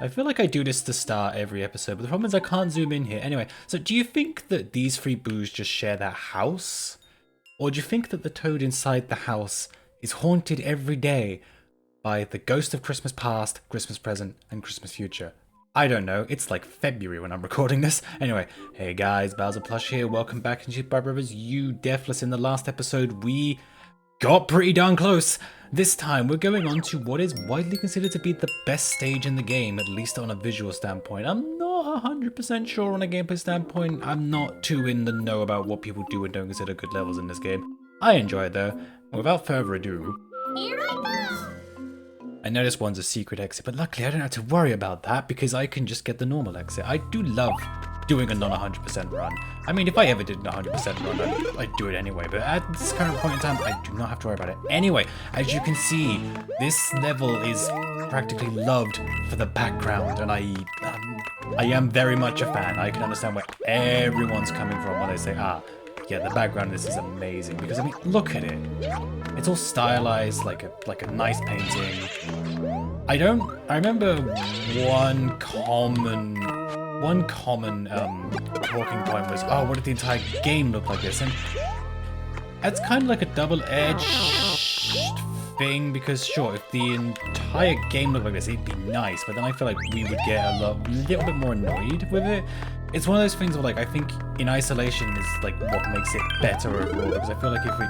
I feel like I do this to start every episode, but the problem is I can't zoom in here. Anyway, so do you think that these three boos just share that house? Or do you think that the toad inside the house is haunted every day by the ghost of Christmas past, Christmas present, and Christmas future? I don't know. It's like February when I'm recording this. Anyway, hey guys, Bowser Plush here. Welcome back into Super Brothers. You Deathless. In the last episode, we got pretty darn close. This time, we're going on to what is widely considered to be the best stage in the game, at least on a visual standpoint. I'm not 100% sure on a gameplay standpoint. I'm not too in the know about what people do and don't consider good levels in this game. I enjoy it though. And without further ado, Here I go! I know this one's a secret exit, but luckily I don't have to worry about that because I can just get the normal exit. I do love doing a non 100% run. I mean, if I ever did a 100% run, I'd do it anyway, but at this current point in time, I do not have to worry about it. Anyway, as you can see, this level is practically loved for the background, and I am very much a fan. I can understand where everyone's coming from when they say, yeah, the background of this is amazing, because I mean, look at it. It's all stylized like a nice painting. I remember one common talking point was, oh, what if the entire game looked like this? And that's kind of like a double-edged thing, because sure, if the entire game looked like this, it'd be nice, but then I feel like we would get a little bit more annoyed with it. It's one of those things where, like, I think in isolation is like what makes it better overall, because I feel like if we...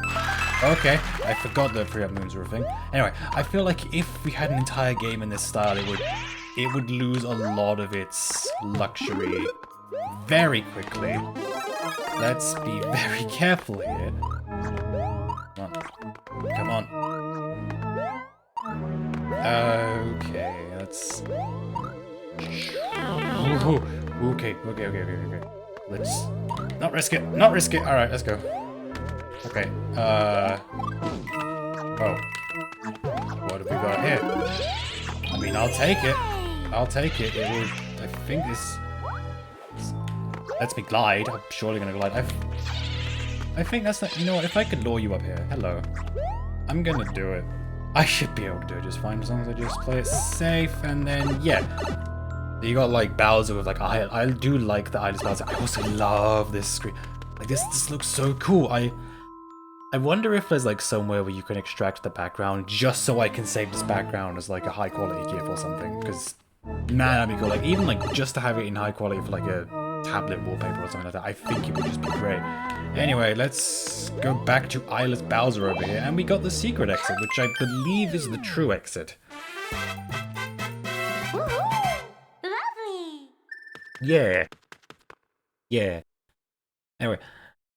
Okay, I forgot the free up moons were a thing. Anyway, I feel like if we had an entire game in this style, it would lose a lot of its luxury very quickly. Let's be very careful here. Come on. Okay, let's... Okay. Let's not risk it. Alright, let's go. Okay, oh. What have we got here? I mean, I'll take it. It will... I think this lets me glide. I'm surely gonna glide. I think that's not... You know what? If I could lure you up here. Hello. I'm gonna do it. I should be able to do it just fine as long as I just play it safe, and then, yeah. You got, like, Bowser with, like, I do like the eyeless Bowser. I also love this screen. Like, this looks so cool. I wonder if there's, like, somewhere where you can extract the background just so I can save this background as, like, a high-quality GIF or something. Because, man, that'd be cool. Like, even, like, just to have it in high quality for, like, a tablet wallpaper or something like that, I think it would just be great. Anyway, let's go back to eyeless Bowser over here. And we got the secret exit, which I believe is the true exit. Yeah. Anyway,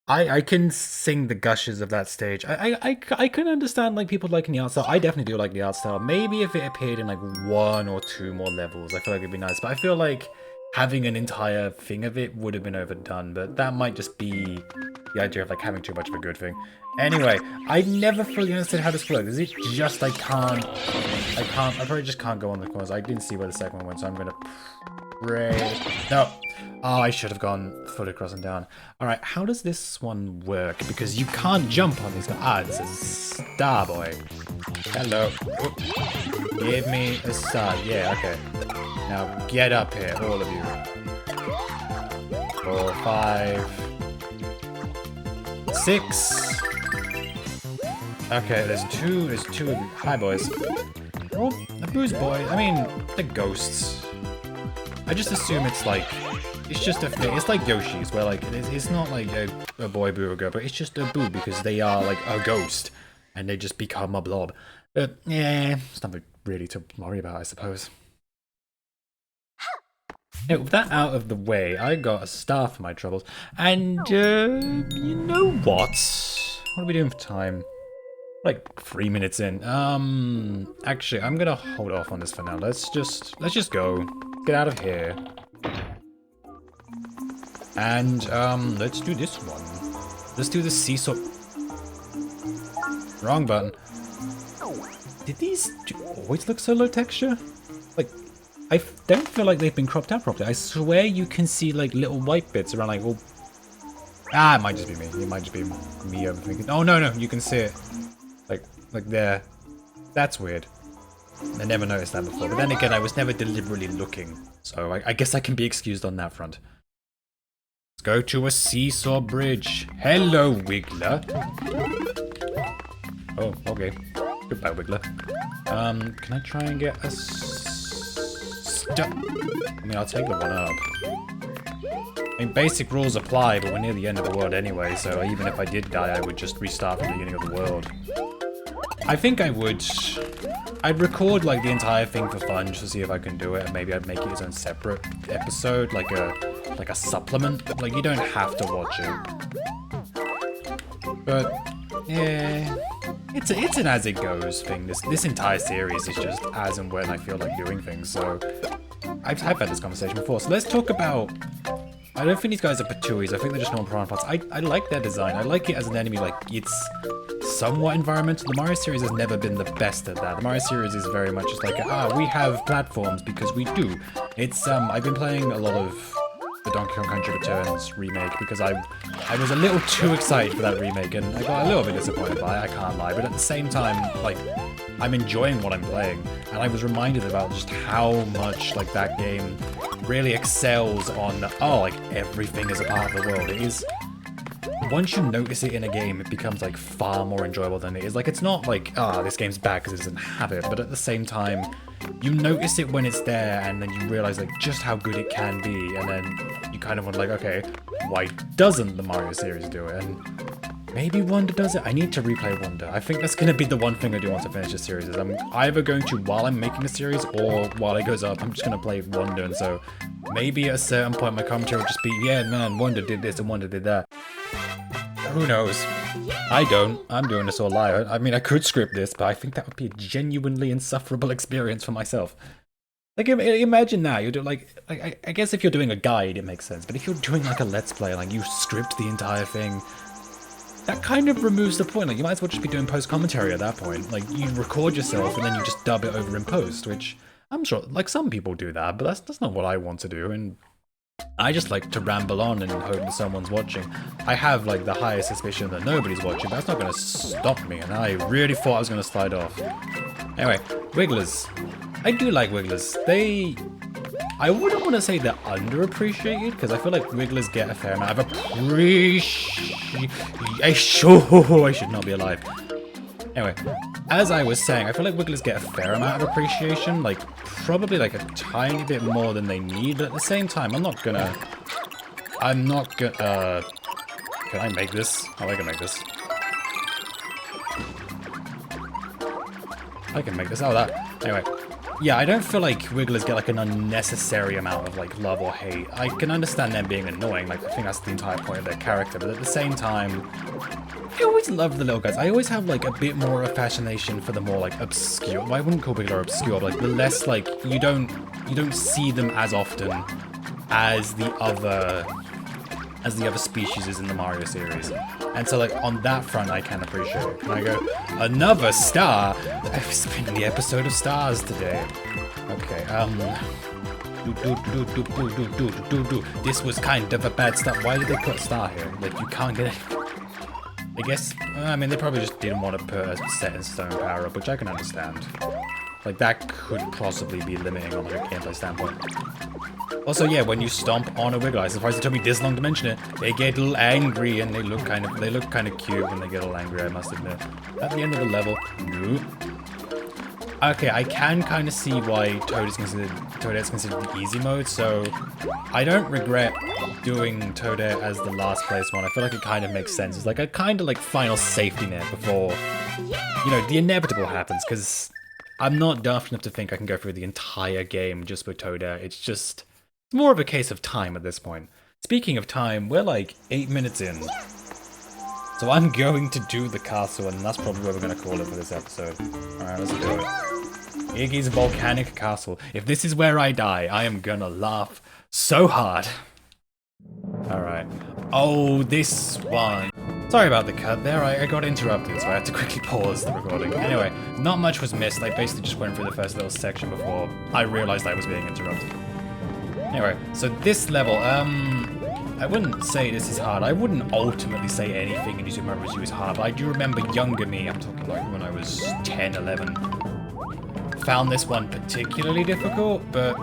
I can sing the gushes of that stage. I can understand, like, people liking the art style. I definitely do like the art style. Maybe if it appeared in, like, 1 or 2 more levels, I feel like it'd be nice. But I feel like having an entire thing of it would have been overdone. But that might just be the idea of, like, having too much of a good thing. Anyway, I never fully understood how this works. Is it just I probably just can't go on the corners. I didn't see where the second one went, so I'm gonna... No. Oh, I should have gone fully across and down. Alright, how does this one work? Because you can't jump on these guys. It says star boy. Hello. Oop. Give me a star. Yeah, okay. Now get up here, all of you. 4, 5, 6. Okay, there's two of you. Hi, boys. Oh, the booze boy. I mean, the ghosts. I just assume it's like, it's just a thing. It's like Yoshi's, where like, it's not like a boy boo or girl, but it's just a boo because they are like a ghost and they just become a blob. But yeah, it's nothing really to worry about, I suppose. Now, with that out of the way, I got a star for my troubles. And, you know what? What are we doing for time? Like 3 minutes in. Actually, I'm gonna hold off on this for now. Let's just go. Get out of here. And, let's do this one. Let's do the seesaw. Wrong button. Did these always look so low texture? Like, I don't feel like they've been cropped out properly. I swear you can see, like, little white bits around, like, all... Ah, it might just be me. It might just be me overthinking. Oh, no, you can see it. Like there. That's weird. I never noticed that before. But then again, I was never deliberately looking. So I guess I can be excused on that front. Let's go to a seesaw bridge. Hello, Wiggler. Oh, okay. Goodbye, Wiggler. Can I try and get a I mean, I'll take the one up. I mean, basic rules apply, but we're near the end of the world anyway, so even if I did die, I would just restart from the beginning of the world. I think I would... I'd record, like, the entire thing for fun, just to see if I can do it, and maybe I'd make it its own separate episode, like a supplement. Like, you don't have to watch it. But, yeah... It's an as-it-goes thing. This entire series is just as and when I feel like doing things, so... I've had this conversation before, so let's talk about... I don't think these guys are Patuis, I think they're just normal piranha plots. I like their design, I like it as an enemy, like, it's somewhat environmental. The Mario series has never been the best at that. The Mario series is very much just like, we have platforms because we do. It's, I've been playing a lot of the Donkey Kong Country Returns remake because I was a little too excited for that remake and I got a little bit disappointed by it, I can't lie, but at the same time, like, I'm enjoying what I'm playing, and I was reminded about just how much, like, that game really excels on, like, everything is a part of the world. It is, once you notice it in a game, it becomes, like, far more enjoyable than it is. Like, it's not like, this game's bad because it doesn't have it, but at the same time, you notice it when it's there, and then you realize, like, just how good it can be, and then you kind of wonder, like, okay, why doesn't the Mario series do it? And maybe Wonder does it. I need to replay Wonder. I think that's going to be the one thing I do want to finish this series. Is I'm either going to, while I'm making the series, or while it goes up, I'm just going to play Wonder. And so maybe at a certain point my commentary will just be, yeah, man, Wonder did this and Wonder did that. Who knows? I don't. I'm doing this all live. I mean, I could script this, but I think that would be a genuinely insufferable experience for myself. Like, imagine that. You're doing, like I guess if you're doing a guide, it makes sense. But if you're doing, like, a Let's Play, like, you script the entire thing, that kind of removes the point. Like, you might as well just be doing post-commentary at that point. Like, you record yourself and then you just dub it over in post, which I'm sure, like, some people do that, but that's not what I want to do, and I just like to ramble on and hope that someone's watching. I have, like, the highest suspicion that nobody's watching, but that's not going to stop me, and I really thought I was going to slide off. Anyway, Wigglers. I do like Wigglers. I wouldn't want to say they're underappreciated, because I feel like Wigglers get a fair amount of appreciation. I should not be alive. Anyway, as I was saying, I feel like Wigglers get a fair amount of appreciation, like, probably, like, a tiny bit more than they need, but at the same time, I'm not gonna... Can I make this? Oh, I can make this. I can make this. Oh, that. Anyway. Yeah, I don't feel like Wigglers get, like, an unnecessary amount of, like, love or hate. I can understand them being annoying, like, I think that's the entire point of their character, but at the same time, I always love the little guys. I always have, like, a bit more of a fascination for the more, like, obscure, well, I wouldn't call Wiggler obscure, but, like, the less, like, you don't see them as often as the other species is in the Mario series. And so, like, on that front, I can appreciate it. And I go, another star? I've spent the episode of stars today. Okay, this was kind of a bad start. Why did they put star here? Like, you can't get it. I guess, I mean, they probably just didn't want to put a set in stone power up, which I can understand. Like, that could possibly be limiting on, like, a gameplay standpoint. Also, yeah, when you stomp on a Wiggler, I'm surprised it took me this long to mention it, they get a little angry and they look kind of cute when they get a little angry, I must admit. At the end of the level, no. Okay, I can kind of see why Toadette's considered the easy mode, so I don't regret doing Toadette as the last place one. I feel like it kind of makes sense. It's like a kind of like final safety net before, you know, the inevitable happens, because I'm not daft enough to think I can go through the entire game just with Toadette. It's just more of a case of time at this point. Speaking of time, we're like 8 minutes in. So I'm going to do the castle, and that's probably what we're going to call it for this episode. Alright, let's do it. Iggy's Volcanic Castle. If this is where I die, I am gonna laugh so hard. Alright. Oh, this one. Sorry about the cut there, I got interrupted, so I had to quickly pause the recording. Anyway, not much was missed. I basically just went through the first little section before I realized I was being interrupted. Anyway, so this level, I wouldn't say this is hard. I wouldn't ultimately say anything in YouTube Mario review is hard, but I do remember younger me, I'm talking like when I was 10, 11, found this one particularly difficult, but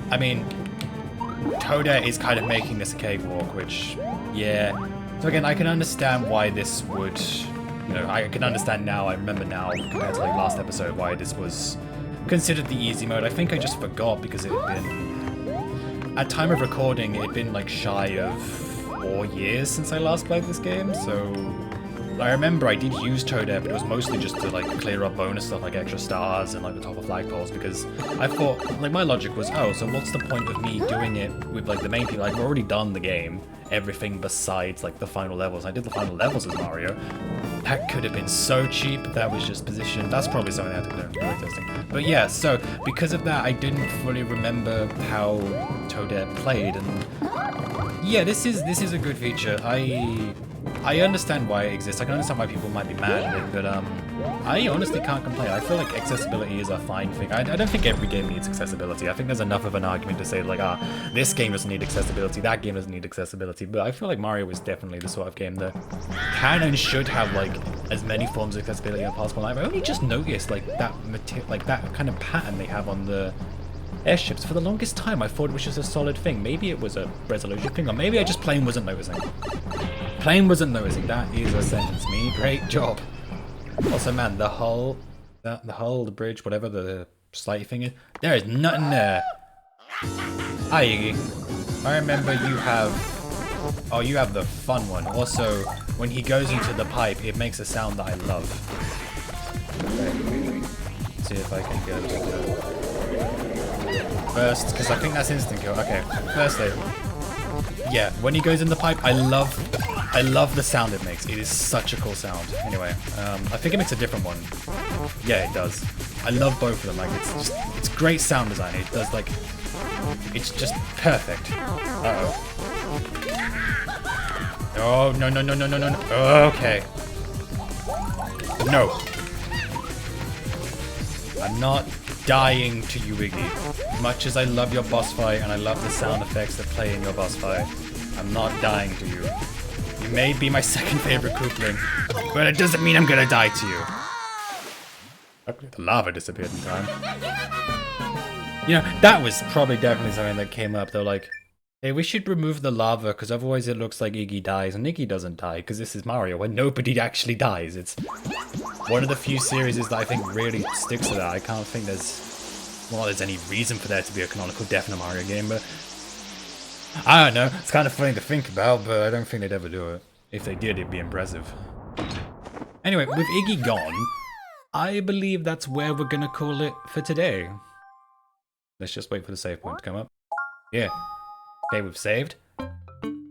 I mean, Toadette is kind of making this a cakewalk, which, yeah. So again, I can understand why this would, you know, I can understand now, I remember now, compared to like last episode, why this was considered the easy mode. I think I just forgot because it had been, at time of recording, it had been like shy of 4 years since I last played this game, so I remember I did use Toadette, but it was mostly just to like clear up bonus stuff like extra stars and like the top of flagpoles, because I thought, like my logic was, oh, so what's the point of me doing it with like the main people? I've already done the game, everything besides like the final levels. I did the final levels as Mario. That could have been so cheap. That was just position. That's probably something I have to learn in testing. But yeah, so because of that, I didn't fully remember how Toadette played, and yeah, this is a good feature. I understand why it exists. I can understand why people might be mad at it, but I honestly can't complain. I feel like accessibility is a fine thing. I don't think every game needs accessibility. I think there's enough of an argument to say like, this game doesn't need accessibility, that game doesn't need accessibility. But I feel like Mario is definitely the sort of game that can and should have like as many forms of accessibility as possible. I've only just noticed like that kind of pattern they have on the airships. For the longest time, I thought it was just a solid thing. Maybe it was a resolution thing, or maybe I just plain wasn't noticing. Plain wasn't noticing. That is a sentence, me. Great job. Also, man, the hull, the bridge, whatever the slighty thing is, there is nothing there. Hi, Iggy. I remember you have... Oh, you have the fun one. Also, when he goes into the pipe, it makes a sound that I love. Okay. Let's see if I can get it to do. First, because I think that's instant kill. Okay, firstly, yeah, when he goes in the pipe, I love the sound it makes. It is such a cool sound. Anyway, I think it makes a different one. Yeah, it does. I love both of them. Like, it's great sound design. It does like, it's just perfect. Uh-oh. Oh, no, no, no, no, no, no, no. Okay. No. I'm not dying to you, Iggy. Much as I love your boss fight and I love the sound effects that play in your boss fight, I'm not dying to you. You may be my second favorite Koopling, but it doesn't mean I'm gonna die to you. Okay, the lava disappeared in time. You know, that was probably definitely something that came up. They're like, hey, we should remove the lava because otherwise it looks like Iggy dies, and Iggy doesn't die because this is Mario where nobody actually dies. It's one of the few series that I think really sticks to that. I can't think there's any reason for there to be a canonical death in a Mario game, but I don't know. It's kind of funny to think about, but I don't think they'd ever do it. If they did, it'd be impressive. Anyway, with Iggy gone, I believe that's where we're gonna call it for today. Let's just wait for the save point to come up. Yeah. Okay, we've saved.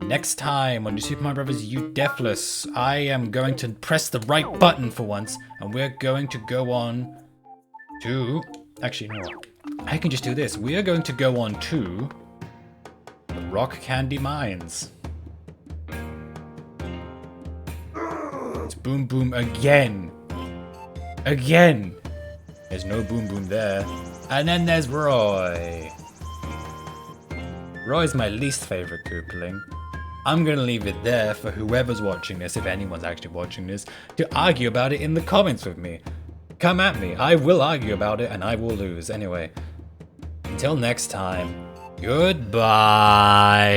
Next time on New Super Mario Bros. U Deathless, I am going to press the right button for once, and we're going to go on to... Actually, no. I can just do this. We are going to go on to the Rock Candy Mines. It's Boom Boom again. Again. There's no Boom Boom there. And then there's Roy. Roy's my least favorite Koopling. I'm gonna leave it there for whoever's watching this, if anyone's actually watching this, to argue about it in the comments with me. Come at me, I will argue about it and I will lose. Anyway, until next time, goodbye.